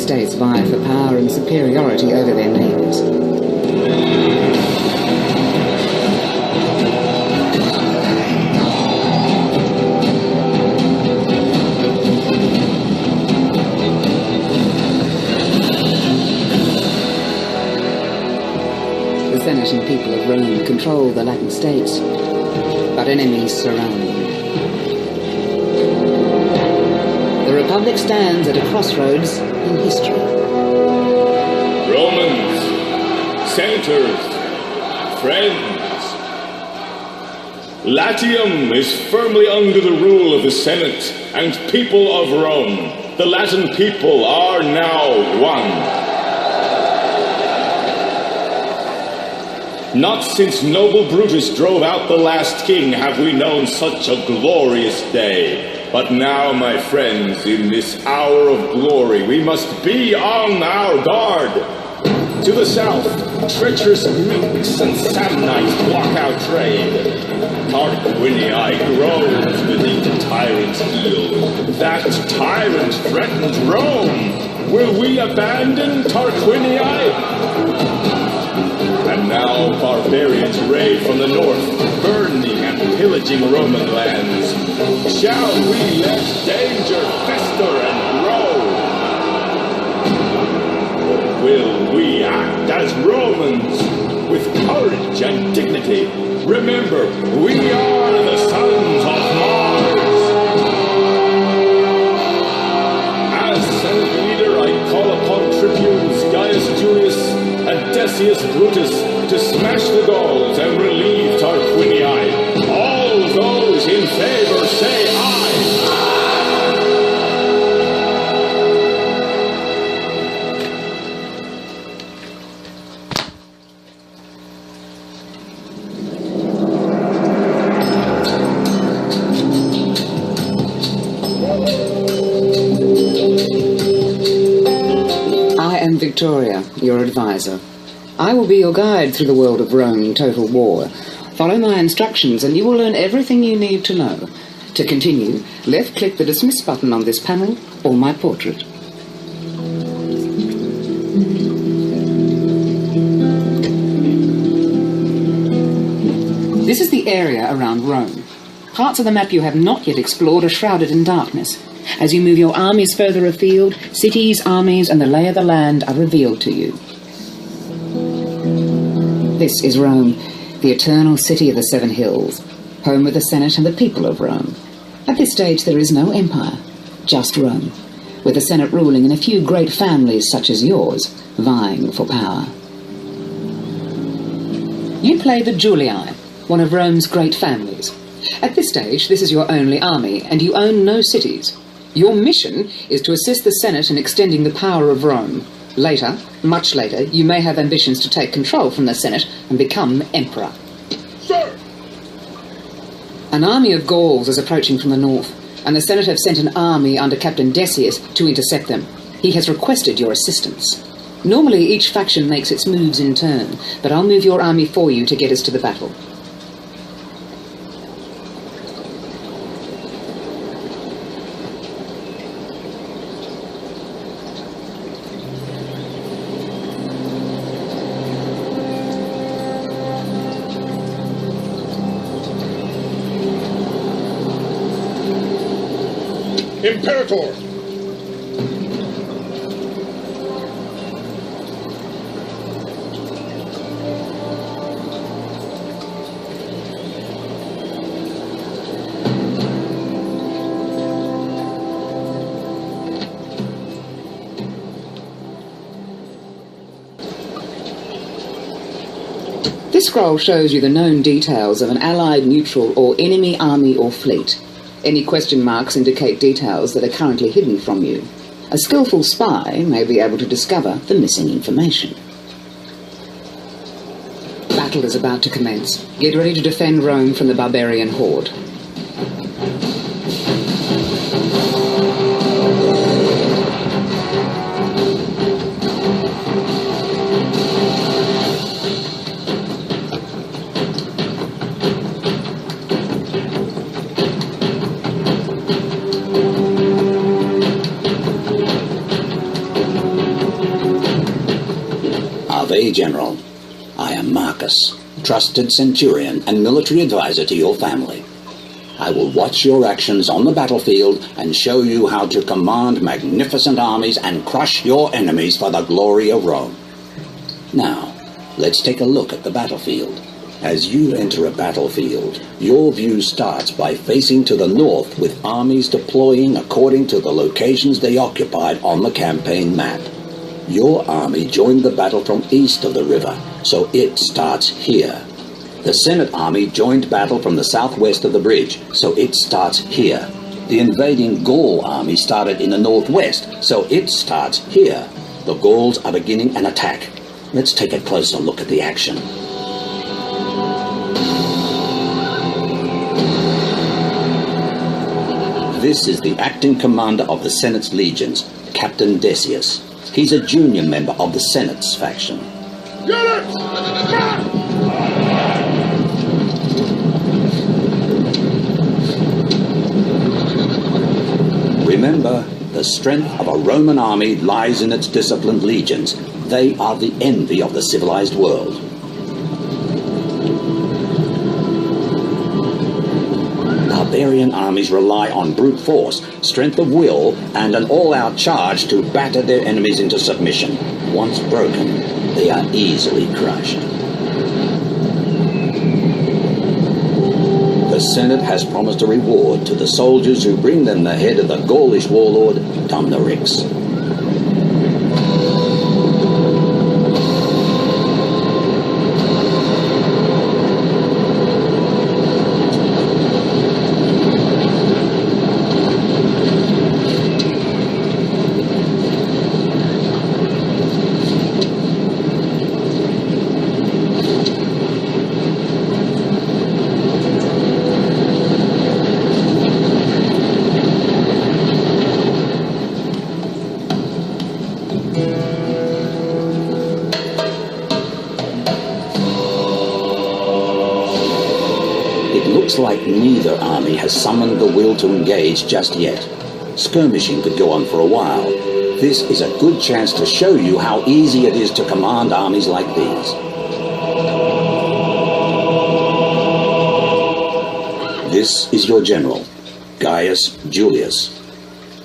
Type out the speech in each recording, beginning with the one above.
city-states vie for power and superiority over their neighbours. The Senate and people of Rome control the Latin states, but enemies surround them. The Republic stands at a crossroads in history. Romans, senators, friends. Latium is firmly under the rule of the Senate and people of Rome. The Latin people are now one. Not since noble Brutus drove out the last king have we known such a glorious day. But now, my friends, in this hour of glory, we must be on our guard. To the south, treacherous Greeks and Samnites block our trade. Tarquinii groans beneath the tyrant's heel. That tyrant threatens Rome. Will we abandon Tarquinii? And now barbarians raid from the north, burning and pillaging Roman lands. Shall we let danger fester and grow? Or will we act as Romans, with courage and dignity? Remember, we are the sons of Mars. As Senate leader, I call upon tribunes Gaius Julius and Decius Brutus to smash the Gauls and relieve Tarquinii. All those in favor say aye. I am Victoria, your advisor. I will be your guide through the world of Rome Total War. Follow my instructions and you will learn everything you need to know. To continue, left-click the Dismiss button on this panel or my portrait. This is the area around Rome. Parts of the map you have not yet explored are shrouded in darkness. As you move your armies further afield, cities, armies, and the lay of the land are revealed to you. This is Rome, the eternal city of the Seven Hills, home of the Senate and the people of Rome. At this stage there is no empire, just Rome, with the Senate ruling and a few great families such as yours vying for power. You play the Julii, one of Rome's great families. At this stage, this is your only army, and you own no cities. Your mission is to assist the Senate in extending the power of Rome. Later, much later, you may have ambitions to take control from the Senate and become emperor. Sir! An army of Gauls is approaching from the north, and the Senate have sent an army under Captain Decius to intercept them. He has requested your assistance. Normally, each faction makes its moves in turn, but I'll move your army for you to get us to the battle. Imperator! This scroll shows you the known details of an allied, neutral, or enemy army or fleet. Any question marks indicate details that are currently hidden from you. A skillful spy may be able to discover the missing information. Battle is about to commence. Get ready to defend Rome from the barbarian horde. Salve, General. I am Marcus, trusted centurion and military advisor to your family. I will watch your actions on the battlefield and show you how to command magnificent armies and crush your enemies for the glory of Rome. Now, let's take a look at the battlefield. As you enter a battlefield, your view starts by facing to the north with armies deploying according to the locations they occupied on the campaign map. Your army joined the battle from east of the river, so it starts here. The Senate army joined battle from the southwest of the bridge, so it starts here. The invading Gaul army started in the northwest, so it starts here. The Gauls are beginning an attack. Let's take a closer look at the action. This is the acting commander of the Senate's legions, Captain Decius. He's a junior member of the Senate's faction. Remember, the strength of a Roman army lies in its disciplined legions. They are the envy of the civilized world. Barbarian armies rely on brute force, strength of will, and an all-out charge to batter their enemies into submission. Once broken, they are easily crushed. The Senate has promised a reward to the soldiers who bring them the head of the Gaulish warlord, Dumnorix. Like neither army has summoned the will to engage just yet. Skirmishing could go on for a while. This is a good chance to show you how easy it is to command armies like these. This is your general, Gaius Julius,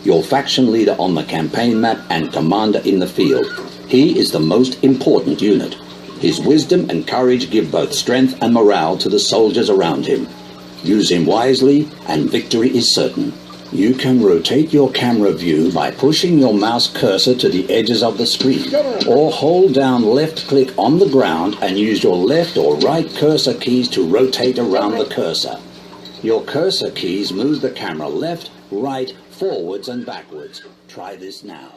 your faction leader on the campaign map and commander in the field. He is the most important unit. His wisdom and courage give both strength and morale to the soldiers around him. Use him wisely, and victory is certain. You can rotate your camera view by pushing your mouse cursor to the edges of the screen, or hold down left-click on the ground and use your left or right cursor keys to rotate around the cursor. Your cursor keys move the camera left, right, forwards, and backwards. Try this now.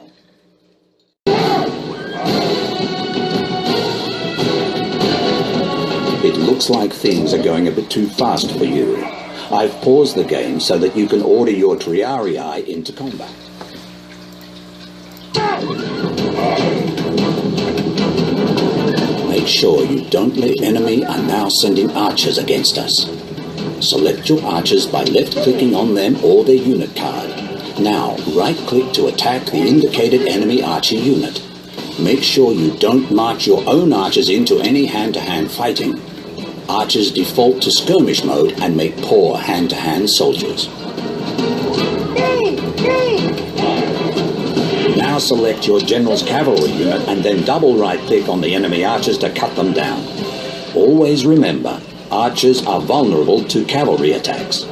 It looks like things are going a bit too fast for you. I've paused the game so that you can order your Triarii into combat. Make sure you don't let the enemy are now sending archers against us. Select your archers by left-clicking on them or their unit card. Now, right-click to attack the indicated enemy archer unit. Make sure you don't march your own archers into any hand-to-hand fighting. Archers default to skirmish mode and make poor hand-to-hand soldiers. Now select your general's cavalry unit and then double right-click on the enemy archers to cut them down. Always remember, archers are vulnerable to cavalry attacks.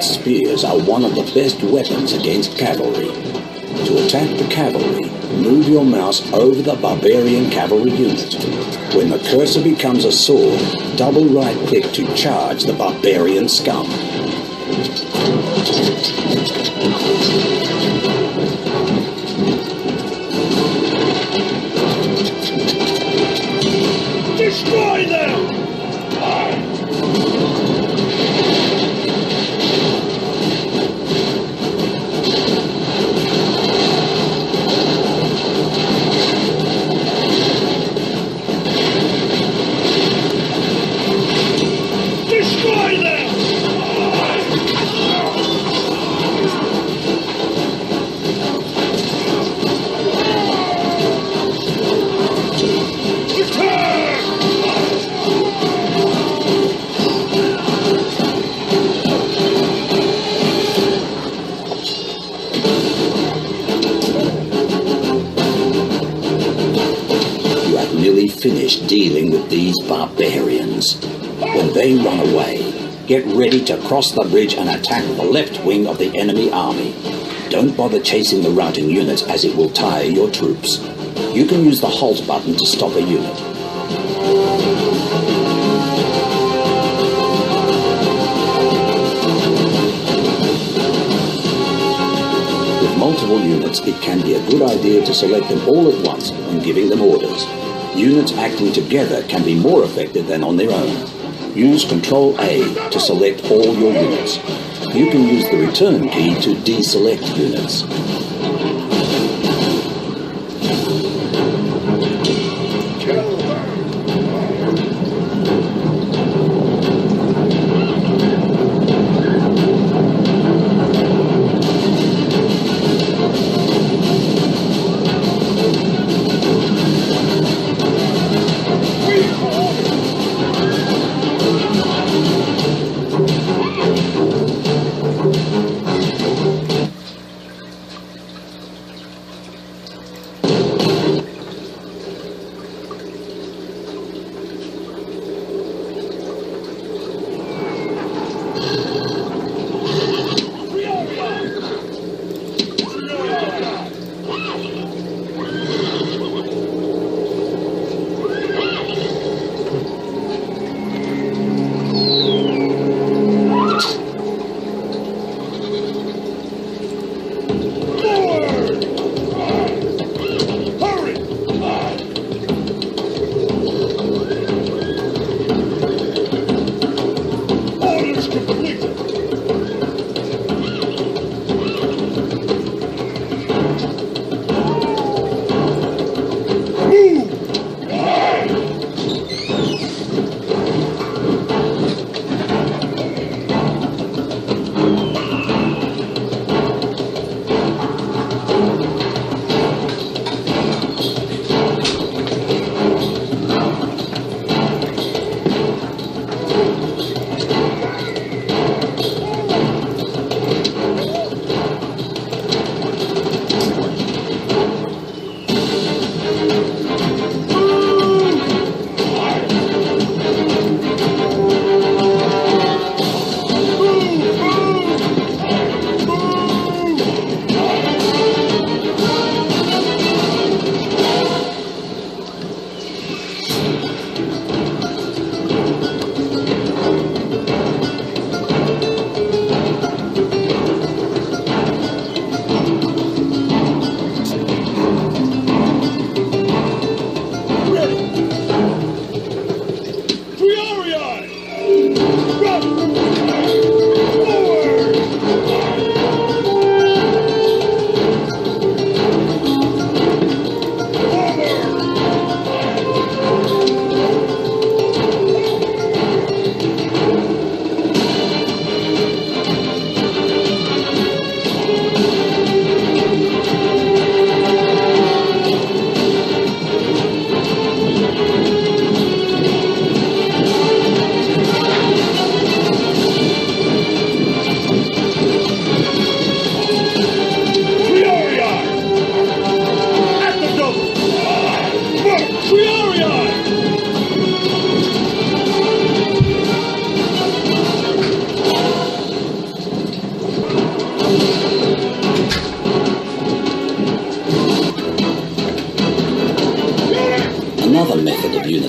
Spears are one of the best weapons against cavalry. To attack the cavalry, move your mouse over the barbarian cavalry unit. When the cursor becomes a sword, double right-click to charge the barbarian scum. Destroy them! Finished dealing with these barbarians. When they run away, get ready to cross the bridge and attack the left wing of the enemy army. Don't bother chasing the routing units as it will tire your troops. You can use the halt button to stop a unit. With multiple units, it can be a good idea to select them all at once when giving them orders. Units acting together can be more effective than on their own. Use Ctrl-A to select all your units. You can use the return key to deselect units.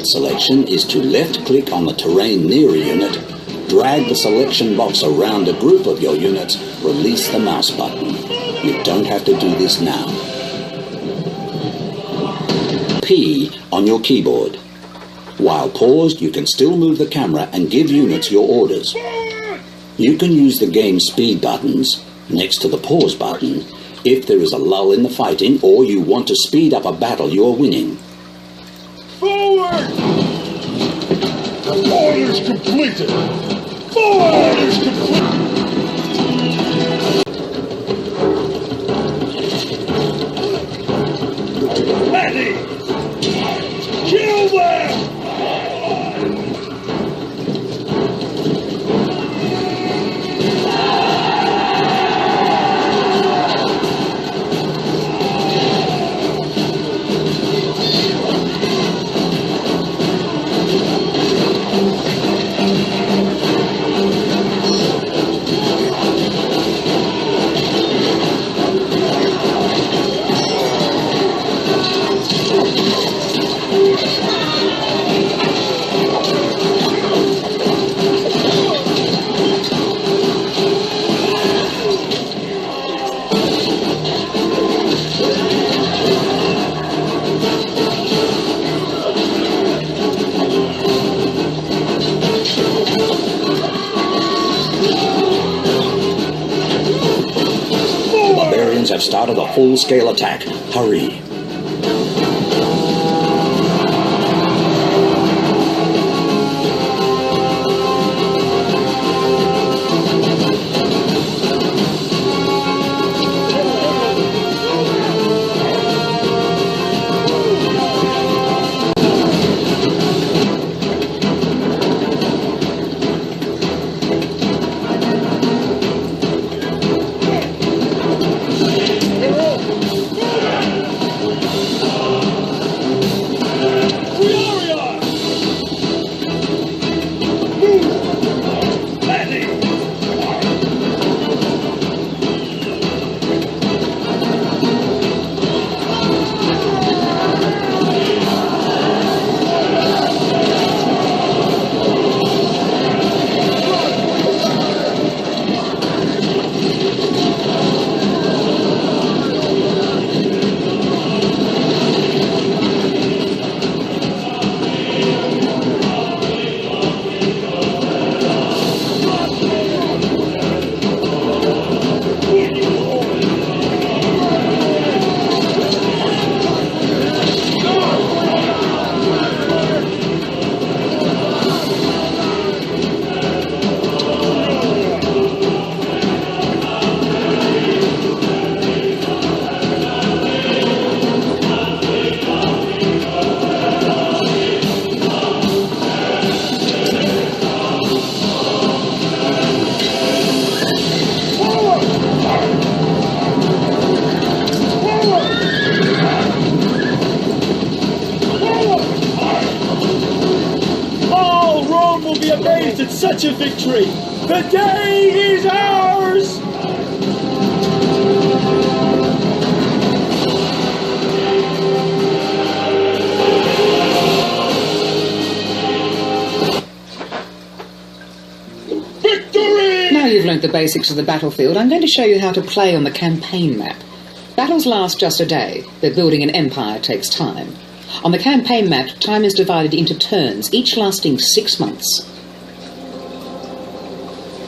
unit selection is to left-click on the terrain near a unit, drag the selection box around a group of your units, release the mouse button. You don't have to do this now. P on your keyboard. While paused, you can still move the camera and give units your orders. You can use the game speed buttons next to the pause button if there is a lull in the fighting or you want to speed up a battle you're winning. Forward! Orders completed! Forward! Orders completed! Ready! Kill them! Have started a full-scale attack. Hurry. It's such a victory! The day is ours! Victory! Now you've learnt the basics of the battlefield, I'm going to show you how to play on the campaign map. Battles last just a day, but building an empire takes time. On the campaign map, time is divided into turns, each lasting 6 months.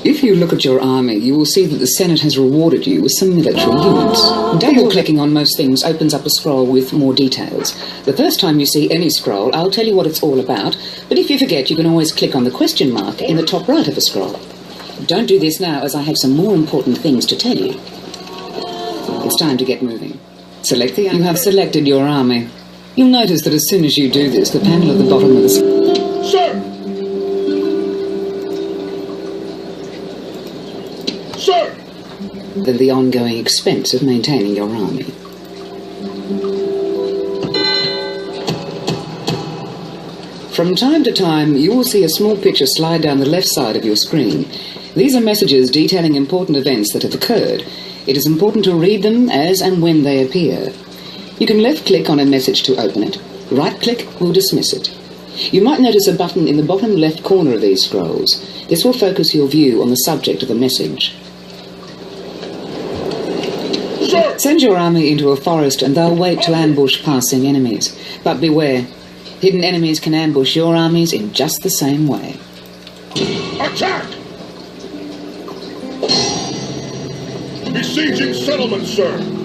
If you look at your army, you will see that the Senate has rewarded you with some military units. Double-clicking on most things opens up a scroll with more details. The first time you see any scroll, I'll tell you what it's all about, but if you forget, you can always click on the question mark in the top right of a scroll. Don't do this now, as I have some more important things to tell you. It's time to get moving. Select the... You have selected your army. You'll notice that as soon as you do this, the panel at the bottom of the... Sir! Sir! Than the ongoing expense of maintaining your army. From time to time, you will see a small picture slide down the left side of your screen. These are messages detailing important events that have occurred. It is important to read them as and when they appear. You can left-click on a message to open it. Right-click will dismiss it. You might notice a button in the bottom left corner of these scrolls. This will focus your view on the subject of the message. Sir! Send your army into a forest and they'll wait to ambush passing enemies. But beware, hidden enemies can ambush your armies in just the same way. Attack! Besieging settlement, sir!